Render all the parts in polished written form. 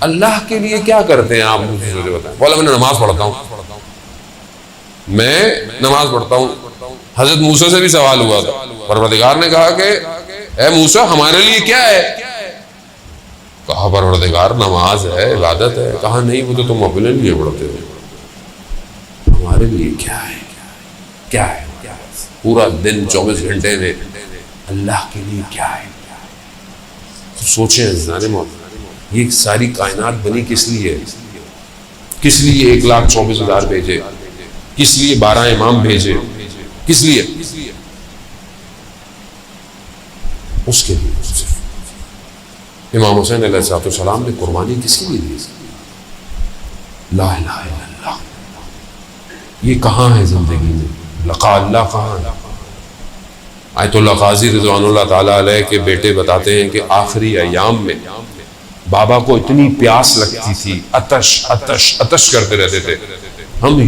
اللہ کے لیے کیا کرتے ہیں آپ مجھے بتائیں؟ بولا میں نماز پڑھتا ہوں، میں نماز پڑھتا ہوں۔ حضرت موسیٰ سے بھی سوال ہوا تھا، پروردگار نے کہا کہ اے موسیٰ ہمارے لیے کیا ہے؟ کہا پروردگار نماز ہے، عبادت ہے۔ کہا نہیں، وہ تو تم اپنے لیے پڑھتے ہو، ہمارے لیے کیا ہے؟ کیا ہے پورا دن 24 گھنٹے میں اللہ کے لیے کیا ہے؟ سوچیں عزیزان موت، یہ ساری کائنات بنی کس لیے؟ کس لیے 1,24,000 بھیجے؟ کس لیے 12 امام بھیجے؟ کس لیے؟ اس کے لیے صرف امام حسین علیہ السلام نے قربانی کس کے لیے دی؟ لا الہ الا اللہ۔ یہ کہاں ہے زندگی میں؟ لقاء اللہ کہاں ہے؟ آیت اللہ قاضی رضوان اللہ تعالیٰ علیہ کے بیٹے بتاتے ہیں کہ آخری ایام میں بابا کو اتنی پیاس لگتی تھی، عطش عطش عطش کرتے رہتے تھے، ہم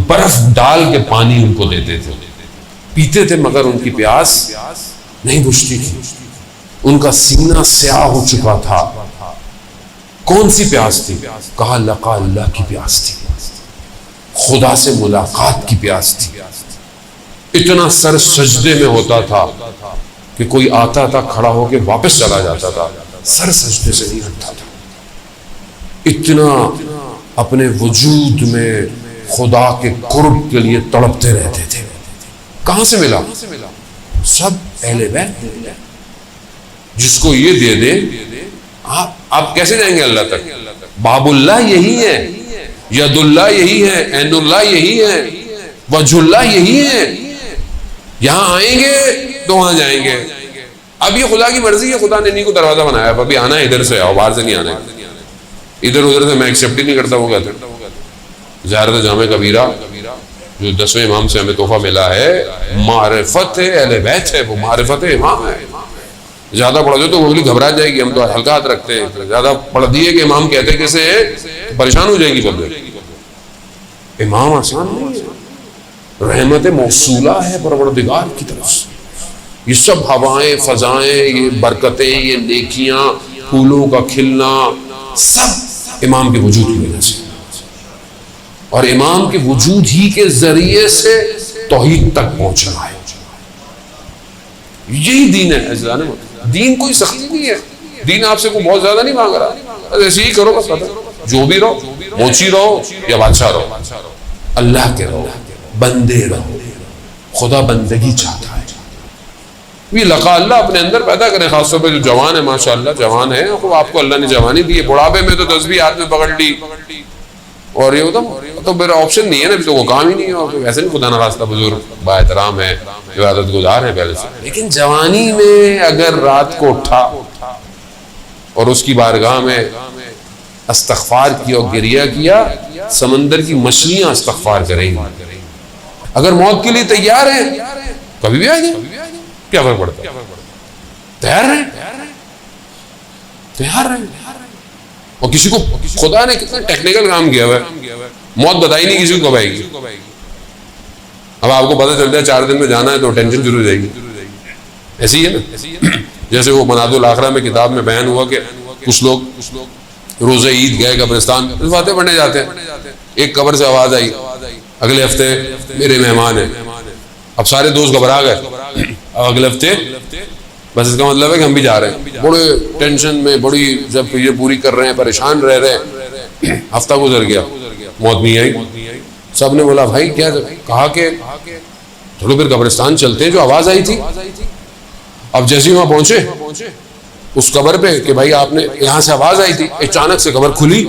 برف ڈال کے پانی ان کو دیتے تھے، پیتے تھے، مگر ان کی پیاس نہیں بجھتی تھی، ان کا سینہ سیاہ ہو چکا تھا۔ کون سی پیاس تھی؟ کہا لقاء اللہ کی پیاس تھی، خدا سے ملاقات کی پیاس تھی۔ اتنا سر سجدے میں ہوتا تھا کہ کوئی آتا تھا کھڑا ہو کے واپس چلا جاتا تھا، سر سجدے سے نہیں ہٹتا تھا۔ اتنا اپنے وجود میں خدا کے قرب کے لیے تڑپتے رہتے تھے۔ کہاں سے ملا؟ سب اہل بیت۔ جس کو یہ دے دے، آپ کیسے جائیں گے اللہ تک؟ باب اللہ یہی ہے، ید اللہ یہی ہے، عین اللہ یہی ہے، وجہ اللہ یہی ہے۔ یہاں آئیں گے تو وہاں جائیں گے۔ اب یہ خدا کی مرضی ہے، خدا نے نہیں کو دروازہ بنایا، ابھی آنا ہے ادھر سے آؤ، باہر سے نہیں آنا ہے، ادھر ادھر سے میں ایکسیپٹ ہی نہیں کرتا۔ وہ کہتے ہیں زیارت جامع کبیرہ جو 10ویں امام سے ہمیں تحفہ ملا ہے، معرفت اہل بیت ہے، وہ معرفت امام ہے۔ زیادہ پڑھ دو تو وہ گھبرا جائے گی، ہم تو ہلکا ہاتھ رکھتے ہیں، زیادہ پڑھ دیے کہ امام کہتے کیسے ہیں، پریشان ہو جائے گی پبلک۔ امام آسان نہیں ہے، رحمت موصولہ ہے پروردگار کی طرف سے۔ یہ سب ہوائیں، فضائیں، یہ برکتیں، یہ نیکیاں، پھولوں کا کھلنا، سب امام کے وجود کی وجہ سے، اور امام کے وجود ہی کے ذریعے سے توحید تک پہنچنا ہے۔ یہی دین ہے۔ دین کوئی سختی نہیں ہے، دین آپ سے کوئی بہت زیادہ نہیں مانگ رہا، ایسے ہی کرو بس، جو بھی رہو، موچی رہو یا بادشاہ رہو، اللہ کے رہو، بندے رہو۔ خدا بندگی چاہتا ہے۔ یہ لقاء اللہ اپنے اندر پیدا کریں، خاص طور پہ جو جوان ہے، ماشاءاللہ جوان ہے، آپ کو اللہ نے جوانی دی ہے۔ بڑھاپے میں تو تسبیح ہاتھ میں پکڑ لی اور یہ تو میرا آپشن نہیں ہے نا، تو وہ کام ہی نہیں ہے، ویسے نہیں، خدا نخواستہ بزرگ با احترام ہے، عبادت گزار ہے پہلے سے، لیکن جوانی میں اگر رات کو اٹھا اور اس کی بارگاہ میں استغفار کیا اور گریہ کیا، سمندر کی مچھلیاں استغفار کریں گی۔ اگر موت کے لیے تیار ہیں کبھی بھی آ جائیں، کیا فرق پڑتا ہے؟ تیار رہیں، تیار رہیں۔ اور کسی کو خدا نے کتنا ٹیکنیکل کام کیا ہوا ہے، موت بتائی نہیں کسی کو کب آئے گی۔ اب آپ کو پتہ چل جائے 4 دن میں جانا ہے تو ٹینشن شروع ہو جائے گی۔ ایسی ہی ہے نا، جیسے وہ مناد الاخرہ میں کتاب میں بیان ہوا کہ کچھ لوگ روزہ عید گئے قبرستان، باتیں پڑھنے جاتے ہیں، ایک قبر سے آواز آئی اگلے ہفتے میرے مہمان ہیں۔ اب سارے دوست گھبرا گئے، اب اگلے ہفتے، بس اس کا مطلب ہے کہ ہم بھی جا رہے ہیں، بڑے ٹینشن میں، بڑی جب یہ پوری کر رہے ہیں، پریشان رہ رہے ہیں۔ ہفتہ گزر گیا، موت نہیں آئی۔ سب نے بولا بھائی کیا؟ کہا کہ چلو پھر قبرستان چلتے ہیں، جو آواز آئی تھی۔ اب جیسے ہی وہاں پہنچے اس قبر پہ کہ بھائی آپ نے یہاں سے آواز آئی تھی، اچانک سے قبر کھلی،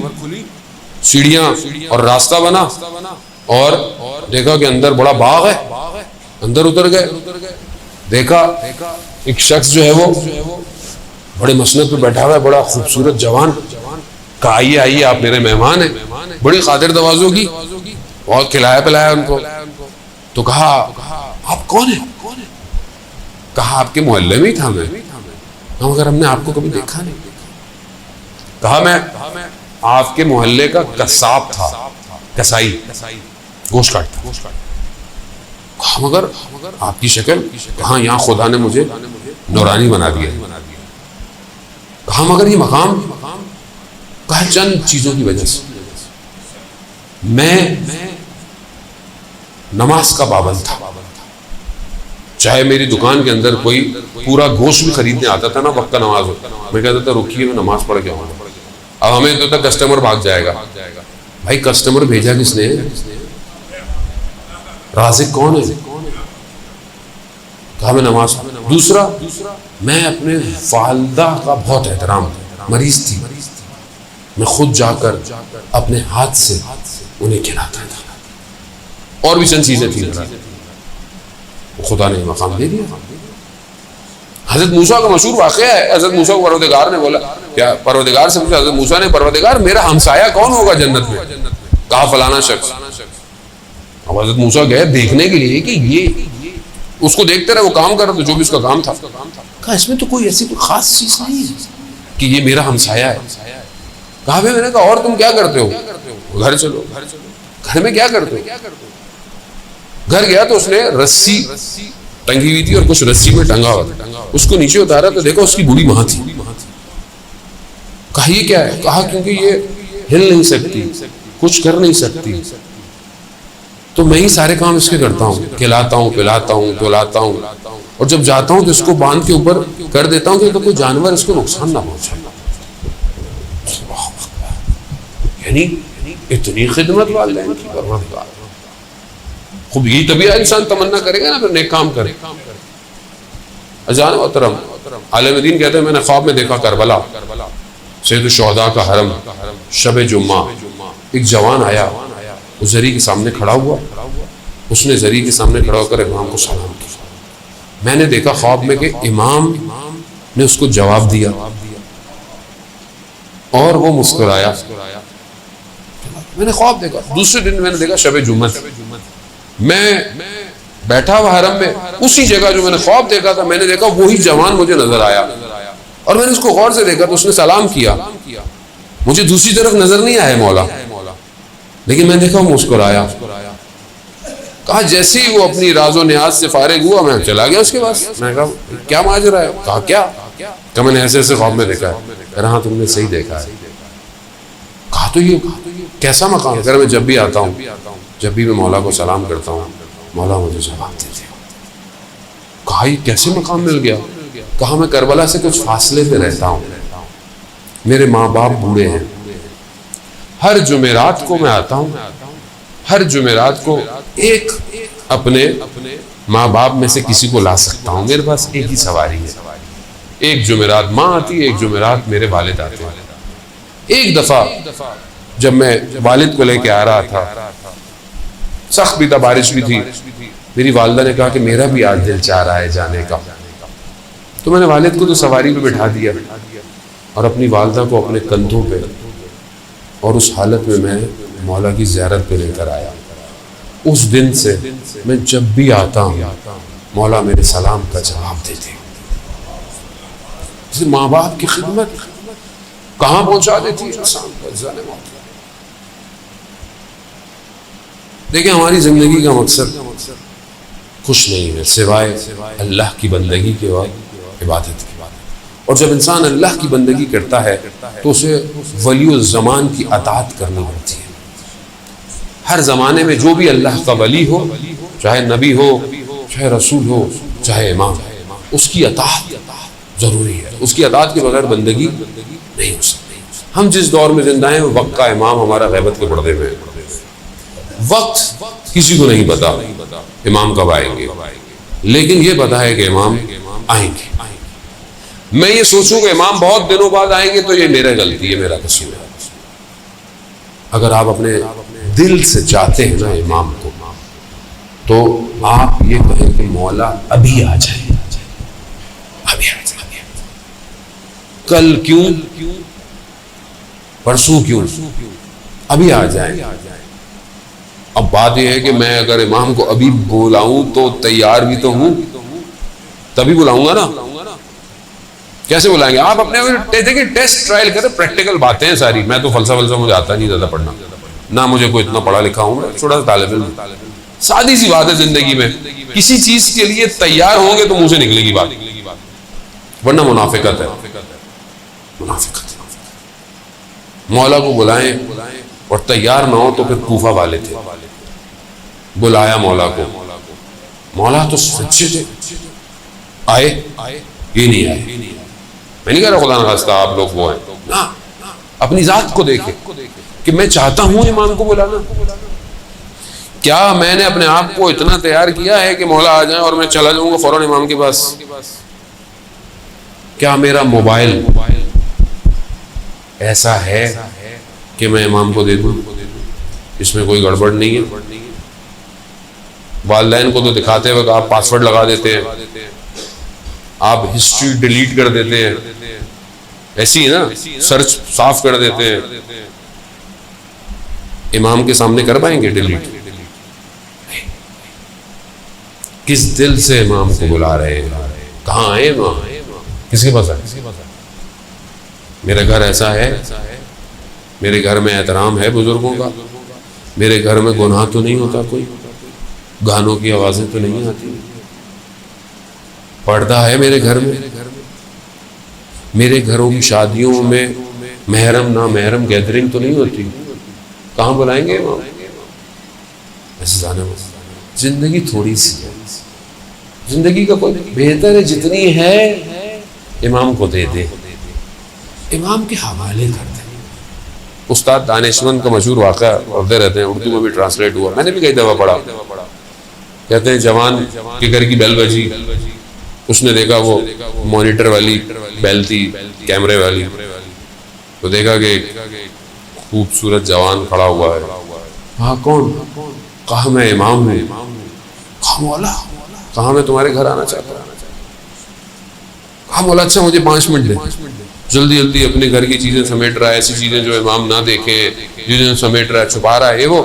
سیڑھیاں اور راستہ بنا، اور دیکھا کہ اندر بڑا باغ ہے، اندر اتر گئے، دیکھا ایک شخص جو ہے وہ بڑے مسند پہ بیٹھا ہوا ہے، بڑا خوبصورت جوان، کہا آئیے آئیے آپ میرے مہمان ہیں، بڑی خاطر توازو کی، بہت کھلایا پلایا ان کو۔ تو کہا آپ کون ہیں؟ کہا آپ کے محلے میں ہی تھا میں، مگر ہم نے آپ کو کبھی دیکھا نہیں۔ کہا میں آپ کے محلے کا قصاب تھا، کسائی، گوشت کاٹتا۔ کہا مگر آپ کی شکل، کہاں یہاں خدا نے مجھے نورانی بنا دیا۔ کہا مگر یہ مقام، کہا چند چیزوں کی وجہ سے میں نماز کا پابند تھا. چاہے میری دکان کے اندر کوئی پورا گوشت بھی خریدنے آتا تھا نا وقت کا نماز ہو, میں کہتا تھا رکیے میں نماز پڑھ کے آؤں گا. اب ہمیں تو تک کسٹمر بھاگ جائے گا. بھائی کسٹمر بھیجا کس نے؟ رازق کون ہے؟ کہا میں نماز. دوسرا, میں اپنے والدہ کا بہت احترام, مریض تھی, میں خود جا کر اپنے ہاتھ سے انہیں کھلاتا تھا. اور بھی چند چیزیں تھیں. خدا نے مقام دے دیا. حضرت موسیٰ کا مشہور واقعہ ہے. حضرت موسیٰ کو پروردگار نے بولا, کیا پروردگار سے پوچھا حضرت موسیٰ نے, پروردگار میرا ہمسایہ کون ہوگا جنت میں؟ کہا فلانا شخص. اب حضرت موسیٰ گئے دیکھنے کے لیے کہ یہ اس کو دیکھتے رہے, وہ کام کر رہا تھا جو بھی اس کا کام تھا. کہا اس میں تو کوئی ایسی کوئی خاص چیز نہیں ہے کہ یہ میرا ہمسایہ ہے. کہا میں نے کہا اور تم کیا کرتے ہو؟ گھر چلو. گھر میں کیا کرتے ہو؟ گھر گیا تو اس نے رسی ٹنگی ہوئی تھی اور کچھ رسی میں ٹنگا ہوا تھا. اس کو نیچے اتارا تو دیکھا اس کی بوڑھی ماں تھی. کہا یہ کیا ہے؟ کہا کیونکہ یہ ہل نہیں سکتی, کچھ کر نہیں سکتی, تو میں ہی سارے کام اس کے کرتا ہوں, کھلاتا ہوں, پلاتا ہوں, دھلاتا ہوں, اور جب جاتا ہوں تو اس کو باندھ کے اوپر کر دیتا ہوں کہ کوئی جانور اس کو نقصان نہ پہنچے. یعنی اتنی خدمت والدین کی پروردگار. خوب یہی طبیعہ انسان تمنا کرے گا نا پھر نیک کام کرے. اجان محترم عالم دین کہتے ہیں میں نے خواب میں دیکھا کربلا, سید الشہداء کا حرم, شب جمعہ. ایک جوان آیا, وہ زری کے سامنے کھڑا ہوا, اس نے زری کے سامنے کھڑا ہو کر امام کو سلام کیا. میں نے دیکھا خواب میں کہ امام نے اس کو جواب دیا اور وہ مسکرایا. میں نے خواب دیکھا. دوسرے دن میں نے دیکھا شب جمعہ, میں بیٹھا ہوا حرم میں, اسی جگہ جو میں نے خواب دیکھا تھا میں نے دیکھا وہی جوان مجھے نظر آیا, اور میں نے اس کو غور سے دیکھا تو اس نے سلام کیا. مجھے دوسری طرف نظر نہیں آیا مولا, لیکن میں دیکھا وہ مسکرایا. کہا جیسے ہی وہ اپنی راز و نیاز سے فارغ ہوا میں چلا گیا اس کے پاس. میں کہا کیا ماجرا ہے؟ کہا کیا؟ کہ میں نے ایسے ایسے خواب میں دیکھا ہے. کہا ہاں تم نے صحیح دیکھا ہے. کہا تو یہ کیسا مقام ہے؟ میں جب بھی آتا ہوں, جب بھی میں مولا کو سلام کرتا ہوں, مولا مجھے جواب دیتے ہیں. کہا یہ کیسے مقام مل گیا؟ کہا میں کربلا سے کچھ فاصلے پہ رہتا ہوں, میرے ماں باپ بوڑھے ہیں, ہر جمعرات کو میں آتا ہوں, ہر جمعرات کو ایک اپنے ماں باپ میں سے کسی کو لا سکتا ہوں, میرے پاس ایک ہی سواری ہے. ایک جمعرات ماں آتی ہے, ایک جمعرات میرے والد آتے ہیں. ایک دفعہ جب میں والد کو لے کے آ رہا تھا, سخت بھی تھا, بارش بھی تھی, میری والدہ نے کہا کہ میرا بھی آج دل چاہ رہا ہے جانے کا. تو میں نے والد کو تو سواری پہ بٹھا دیا اور اپنی والدہ کو اپنے کندھوں پہ, اور اس حالت میں میں مولا کی زیارت پہ لے کر آیا. اس دن سے میں جب بھی آتا ہوں مولا میرے سلام کا جواب دیتے ہیں. ماں باپ کی خدمت کہاں پہنچا دیتی ہے انسان کو. دیکھیں ہماری زندگی کا مقصد کچھ نہیں ہے سوائے اللہ کی بندگی کے اور عبادت کی. اور جب انسان اللہ کی بندگی کرتا ہے تو اسے ولی الزمان کی اطاعت کرنی ہوتی ہے. ہر زمانے میں جو بھی اللہ کا ولی ہو, چاہے نبی ہو, چاہے رسول ہو, چاہے امام, اس کی اطاعت ضروری ہے. اس کی اطاعت کے بغیر بندگی نہیں ہو سکتی. ہم جس دور میں زندہ ہیں وقت کا امام ہمارا غیبت کے پردے میں. وقت کسی کو نہیں پتا امام کب آئیں گے, لیکن یہ پتا ہے کہ امام آئیں گے. میں یہ سوچوں کہ امام بہت دنوں بعد آئیں گے تو یہ میرا غلطی ہے, میرا قصور ہے. اگر آپ اپنے دل سے چاہتے ہیں نا امام کو, تو آپ یہ کہیں کہ مولا ابھی آ جائے, ابھی آ جائے, کل کیوں, پرسوں کیوں, ابھی آ جائیں. اب بات یہ ہے کہ میں اگر امام کو ابھی بلاؤں تو تیار بھی تو ہوں, تبھی بلاؤں گا نا. کیسے بلائیں گے آپ؟ اپنے دیکھیں ٹیسٹ ٹرائل کریں, پریکٹیکل باتیں ہیں ساری. میں تو فلسفہ مجھے آتا نہیں زیادہ پڑھنا, نہ مجھے کوئی اتنا پڑھا لکھا ہوں, میں چھوٹا سا طالب علم. سادی سی بات ہے زندگی میں, کسی چیز کے لیے تیار ہوں گے تو منہ سے نکلے گی بات, ورنہ منافقت ہے. منافقت مولا کو بلائیں اور تیار نہ ہو تو پھر کوفہ والے تھے، بلایا مولا کو، مولا تو سچے تھے، آئے یہ نہیں آئے. میں نہیں کہہ رہا خدا نخواستہ آپ لوگ وہ ہیں، نا اپنی ذات کو دیکھیں کہ میں چاہتا ہوں امام کو بلانا. کیا میں نے اپنے آپ کو اتنا تیار کیا ہے کہ مولا آ جائیں اور میں چلا جاؤں گا فوراً امام کے پاس؟ کیا میرا موبائل ایسا ہے کہ میں امام کو دے دوں؟ اس میں کوئی گڑبڑ نہیں ہے. والدین کو تو دکھاتے وقت آپ پاسورڈ لگا دیتے ہیں، آپ ہسٹری ڈیلیٹ کر دیتے ہیں، ایسی ہے نا، سرچ صاف کر دیتے ہیں. امام کے سامنے کر پائیں گے ڈیلیٹ؟ کس دل سے امام کو بلا رہے ہیں؟ کہاں آئے امام؟ کس کے پاس آئے؟ میرا گھر ایسا ہے، میرے گھر میں احترام ہے بزرگوں کا، میرے گھر میں گناہ تو نہیں ہوتا، کوئی گانوں کی آوازیں تو نہیں آتی، پردہ ہے میرے گھر میں، میرے گھروں کی شادیوں میں محرم نا محرم گیدرنگ تو نہیں ہوتی. کہاں بلائیں گے امام؟ ایسے جانے میں زندگی تھوڑی سی ہے، زندگی کا کوئی بہتر ہے جتنی ہے امام کو دے دے، امام کے حوالے کر دیں. استاد دانشمند کا مشہور واقعہ پڑھتے رہتے ہیں، اردو میں بھی ٹرانسلیٹ ہوا، میں نے بھی کئی دفعہ پڑھا. کہتے ہیں جوان کے گھر کی بیل بجی، اس نے دیکھا وہ مانیٹر والی بیل تھی، کیمرے والی، تو دیکھا کہ خوبصورت جوان کھڑا ہوا ہے. ہاں کون؟ کہا میں امام ہوں. کہا مولا، کہا میں تمہارے گھر آنا چاہتا ہوں. کہا مولا اچھا مجھے 5 منٹ دے، جلدی جلدی اپنے گھر کی چیزیں سمیٹ رہا ہے، ایسی چیزیں جو امام نہ دیکھے، چیزیں سمیٹ رہا ہے، چھپا رہا ہے. وہ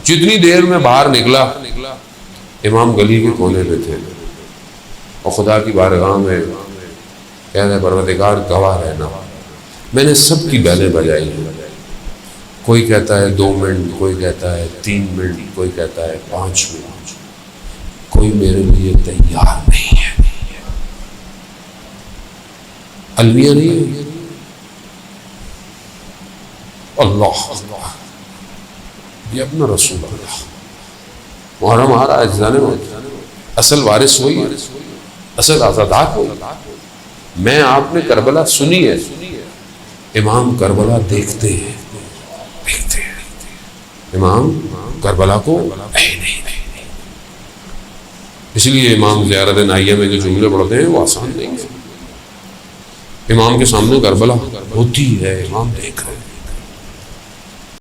جتنی دیر میں باہر نکلا، امام گلی کے کونے پہ تھے اور خدا کی بارگاہ میں کہہ رہے پروردگار گواہ رہنا، میں نے سب کی بیلیں بجائی ہیں. کوئی کہتا ہے 2 منٹ، کوئی کہتا ہے 3 منٹ، کوئی کہتا ہے 5 منٹ، کوئی میرے لیے تیار نہیں ہے. المیہ نہیں ہے. اللہ یہ اپنا رسول اللہ محرم آ رہا ہے، جانے میں اصل وارث وہی ہے، اصل آزادات وہی. میں آپ نے کربلا سنی ہے، امام کربلا دیکھتے ہیں، دیکھتے ہیں، امام کربلا کو نہیں. اس لیے امام زیارت نائیہ میں جو جملے پڑھتے ہیں وہ آسان نہیں ہے. امام کے سامنے کربلا ہوتی ہے، امام دیکھ رہے ہیں.